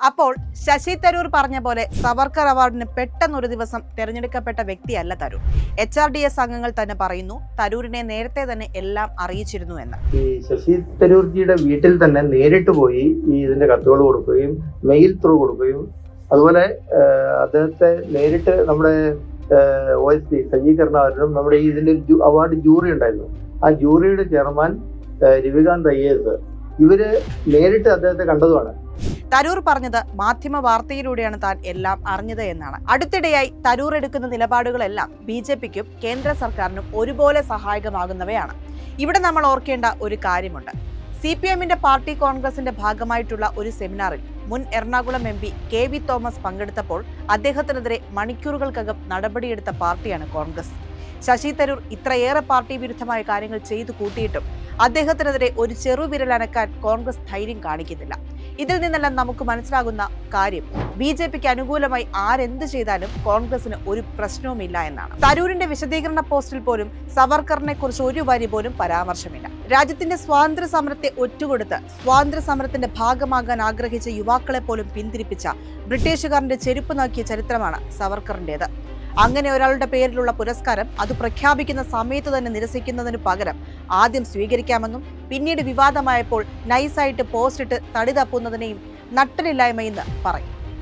അപ്പോൾ ശശി തരൂർ പറഞ്ഞ പോലെ സവർക്കർ അവാർഡിന് പെട്ടെന്നൊരു ദിവസം തിരഞ്ഞെടുക്കപ്പെട്ട വ്യക്തിയല്ല തരൂർ. HRDS അംഗങ്ങൾ തന്നെ പറയുന്നു തരൂരിനെ നേരത്തെ തന്നെ എല്ലാം അറിയിച്ചിരുന്നു എന്ന്. ഈ ശശി തരൂർജിയുടെ വീട്ടിൽ തന്നെ നേരിട്ട് പോയി ഇതിന്റെ കത്തുകൾ കൊടുക്കുകയും മെയിൽ ത്രൂ കൊടുക്കുകയും അതുപോലെ അദ്ദേഹത്തെ നേരിട്ട് നമ്മുടെ OSP സജ്ജീകരണമായിരുന്നു. നമ്മുടെ ഇതിന്റെ അവാർഡ് ജൂറി ഉണ്ടായിരുന്നു. ആ ജൂറിയുടെ ചെയർമാൻ രവികാന്ത് IAS ഇവര് നേരിട്ട് അദ്ദേഹത്തെ കണ്ടതുമാണ്. തരൂർ പറഞ്ഞത് മാധ്യമ വാർത്തയിലൂടെയാണ് താൻ എല്ലാം അറിഞ്ഞത് എന്നാണ്. അടുത്തിടെയായി തരൂർ എടുക്കുന്ന നിലപാടുകളെല്ലാം BJPക്കും കേന്ദ്ര സർക്കാരിനും ഒരുപോലെ സഹായകമാകുന്നവയാണ്. ഇവിടെ നമ്മൾ ഓർക്കേണ്ട ഒരു കാര്യമുണ്ട്. CPMന്റെ പാർട്ടി കോൺഗ്രസിന്റെ ഭാഗമായിട്ടുള്ള ഒരു സെമിനാറിൽ മുൻ എറണാകുളം MP KV തോമസ് പങ്കെടുത്തപ്പോൾ അദ്ദേഹത്തിനെതിരെ മണിക്കൂറുകൾക്കകം നടപടിയെടുത്ത പാർട്ടിയാണ് കോൺഗ്രസ്. ശശി തരൂർ ഇത്രയേറെ പാർട്ടി വിരുദ്ധമായ കാര്യങ്ങൾ ചെയ്തു കൂട്ടിയിട്ടും അദ്ദേഹത്തിനെതിരെ ഒരു ചെറുവിരൽ അനക്കാൻ കോൺഗ്രസ് ധൈര്യം കാണിക്കുന്നില്ല. ഇതിൽ നിന്നെല്ലാം നമുക്ക് മനസ്സിലാകുന്ന കാര്യം BJPക്ക് അനുകൂലമായി ആരെന്ത് ചെയ്താലും കോൺഗ്രസിന് ഒരു പ്രശ്നവുമില്ല എന്നാണ്. തരൂരിന്റെ വിശദീകരണ പോസ്റ്റിൽ പോലും സവർക്കറിനെ കുറിച്ച് ഒരു വരി പോലും പരാമർശമില്ല. രാജ്യത്തിന്റെ സ്വാതന്ത്ര്യ സമരത്തെ ഒറ്റുകൊടുത്ത് സ്വാതന്ത്ര്യ സമരത്തിന്റെ ഭാഗമാകാൻ ആഗ്രഹിച്ച യുവാക്കളെ പോലും പിന്തിരിപ്പിച്ച ബ്രിട്ടീഷുകാരന്റെ ചെരുപ്പ് നോക്കിയ ചരിത്രമാണ് സവർക്കറിന്റേത്. അങ്ങനെ ഒരാളുടെ പേരിലുള്ള പുരസ്കാരം അത് പ്രഖ്യാപിക്കുന്ന സമയത്ത് തന്നെ നിരസിക്കുന്നതിന് പകരം ആദ്യം സ്വീകരിക്കാമെന്നും പിന്നീട് വിവാദമായപ്പോൾ നൈസായിട്ട് പോസ്റ്റിട്ട് തടി തപ്പുന്നതിനെയും നട്ടലില്ലായ്മയെന്ന് പറയും.